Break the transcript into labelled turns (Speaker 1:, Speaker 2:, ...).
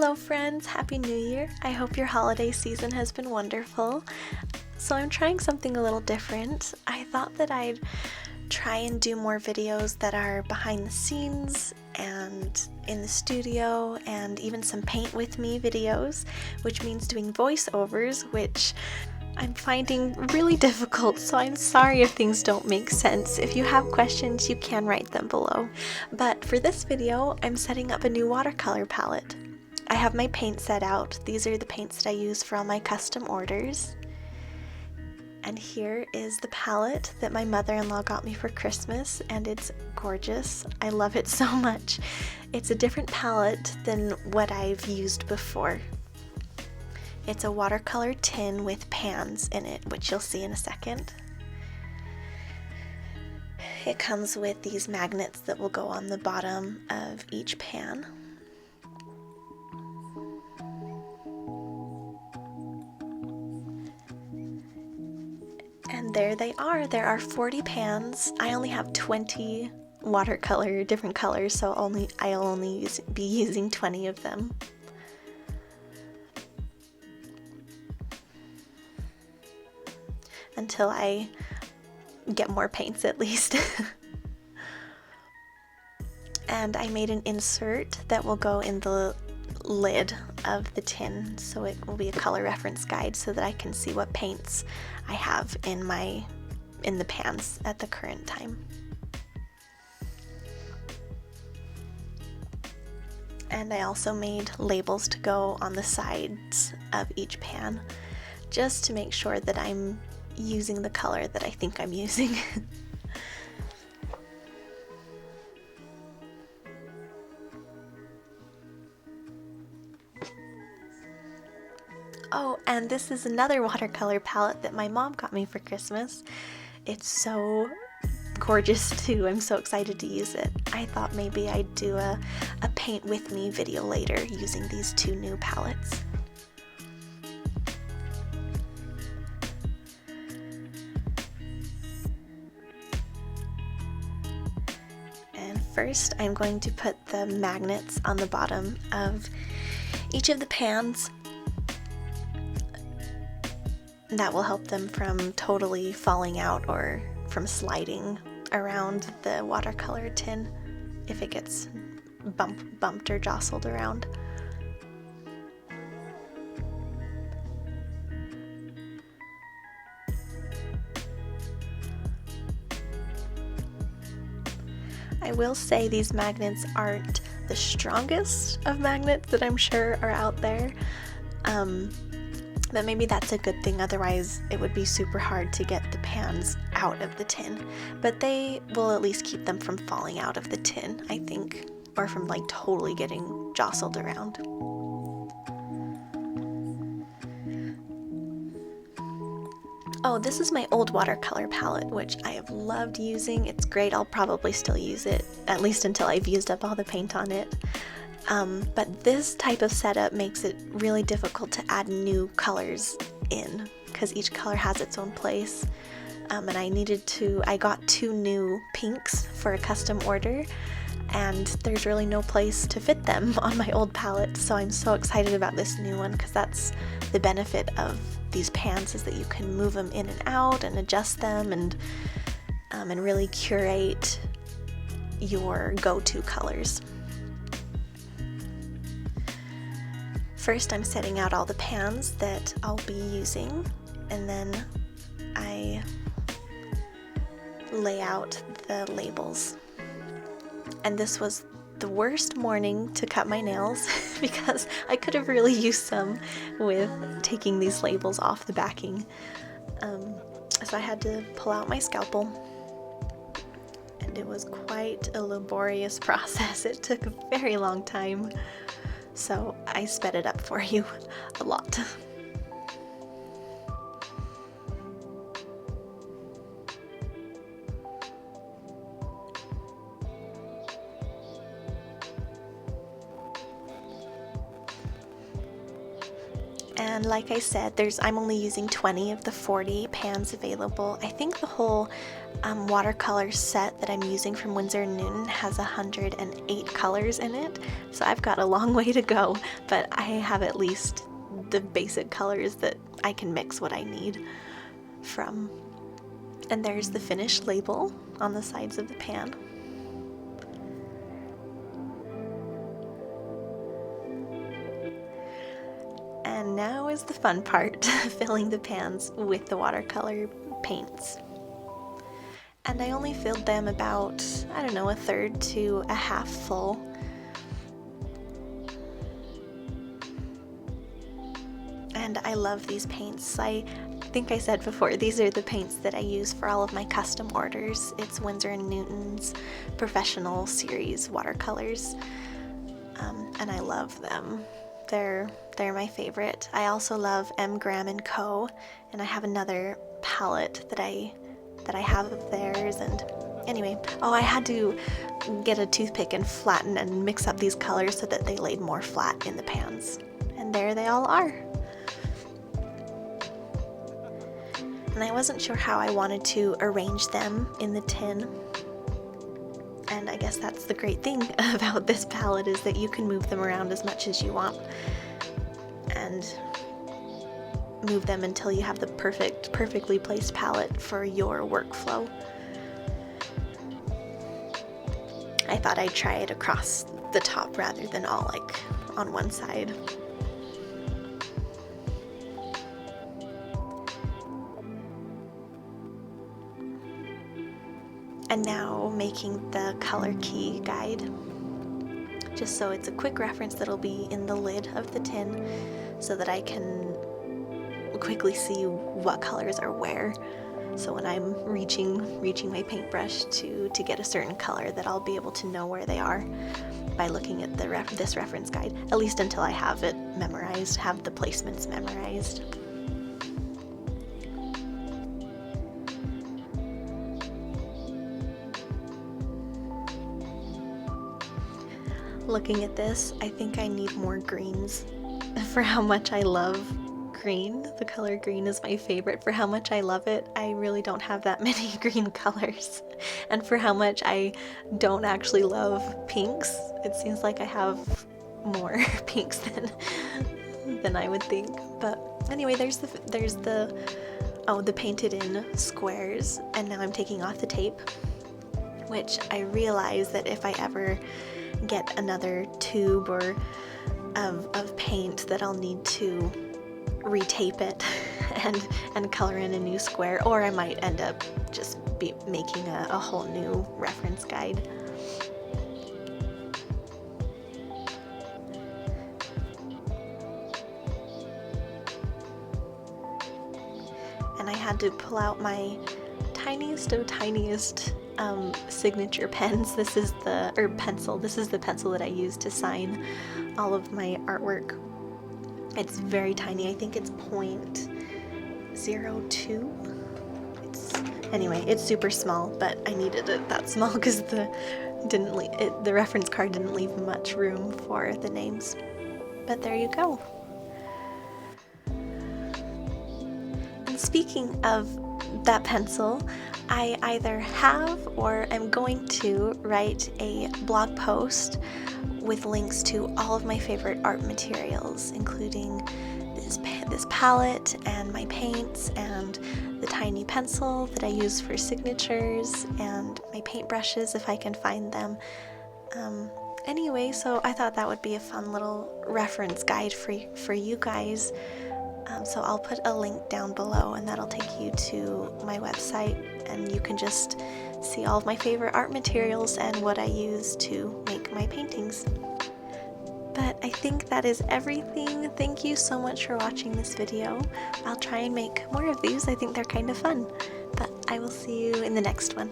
Speaker 1: Hello friends, Happy New Year! I hope your holiday season has been wonderful. So I'm trying something a little different. I thought that I'd try and do more videos that are behind the scenes and in the studio, and even some paint with me videos, which means doing voiceovers, which I'm finding really difficult, so I'm sorry if things don't make sense. If you have questions, you can write them below. But for this video, I'm setting up a new watercolor palette. I have my paint set out. These are the paints that I use for all my custom orders. And here is the palette that my mother-in-law got me for Christmas, and it's gorgeous. I love it so much. It's a different palette than what I've used before. It's a watercolor tin with pans in it, which you'll see in a second. It comes with these magnets that will go on the bottom of each pan. And there they are. There are 40 pans. I only have 20 watercolor, different colors, so I'll only be using 20 of them. Until I get more paints at least. And I made an insert that will go in the lid of the tin, so it will be a color reference guide so that I can see what paints I have in the pans at the current time. And I also made labels to go on the sides of each pan, just to make sure that I'm using the color that I think I'm using. Oh, and this is another watercolor palette that my mom got me for Christmas. It's so gorgeous too. I'm so excited to use it. I thought maybe I'd do a paint with me video later using these two new palettes. And first I'm going to put the magnets on the bottom of each of the pans. That will help them from totally falling out or from sliding around the watercolor tin if it gets bumped or jostled around. I will say these magnets aren't the strongest of magnets that I'm sure are out there. But maybe that's a good thing, otherwise it would be super hard to get the pans out of the tin. But they will at least keep them from falling out of the tin, I think, or from like totally getting jostled around. Oh, this is my old watercolor palette, which I have loved using. It's great. I'll probably still use it, at least until I've used up all the paint on it. But this type of setup makes it really difficult to add new colors in, because each color has its own place. And I got two new pinks for a custom order, and there's really no place to fit them on my old palette, so I'm so excited about this new one, because that's the benefit of these pans, is that you can move them in and out and adjust them and really curate your go-to colors. First, I'm setting out all the pans that I'll be using, and then I lay out the labels. And this was the worst morning to cut my nails because I could have really used some with taking these labels off the backing. So I had to pull out my scalpel, and it was quite a laborious process. It took a very long time. So I sped it up for you a lot. And like I said, I'm only using 20 of the 40 pans available. I think the whole watercolor set that I'm using from Winsor & Newton has 108 colors in it, so I've got a long way to go, but I have at least the basic colors that I can mix what I need from. And there's the finished label on the sides of the pan. And now is the fun part, filling the pans with the watercolor paints. And I only filled them about, I don't know, a third to a half full. And I love these paints. I think I said before, these are the paints that I use for all of my custom orders. It's Winsor & Newton's Professional Series watercolors, and I love them. They're my favorite. I also love M. Graham & Co., and I have another palette that I have of theirs. And anyway, oh, I had to get a toothpick and flatten and mix up these colors so that they laid more flat in the pans. And there they all are. And I wasn't sure how I wanted to arrange them in the tin. And I guess that's the great thing about this palette, is that you can move them around as much as you want and move them until you have the perfectly placed palette for your workflow. I thought I'd try it across the top rather than all like on one side. And now making the color key guide, just so it's a quick reference that'll be in the lid of the tin so that I can quickly see what colors are where. So when I'm reaching my paintbrush to get a certain color, that I'll be able to know where they are by looking at this reference guide, at least until I have it memorized, have the placements memorized. Looking at this, I think I need more greens. For how much I love green, the color green is my favorite. For how much I love it, I really don't have that many green colors. And for how much I don't actually love pinks, it seems like I have more pinks than I would think. But anyway, there's the painted in squares, and now I'm taking off the tape, which I realize that if I ever get another tube or of paint, that I'll need to retape it and color in a new square, or I might end up just making a whole new reference guide. And I had to pull out my tiniest of tiniest signature pens. This is the pencil. This is the pencil that I use to sign all of my artwork. It's very tiny. I think it's 0.02. Anyway, it's super small, but I needed it that small because the reference card didn't leave much room for the names. But there you go. And speaking of that pencil, I either have or am going to write a blog post with links to all of my favorite art materials, including this palette and my paints and the tiny pencil that I use for signatures and my paintbrushes if I can find them. Anyway, so I thought that would be a fun little reference guide for you guys. So I'll put a link down below, and that'll take you to my website, and you can just see all of my favorite art materials and what I use to make my paintings. But I think that is everything. Thank you so much for watching this video. I'll try and make more of these. I think they're kind of fun. But I will see you in the next one.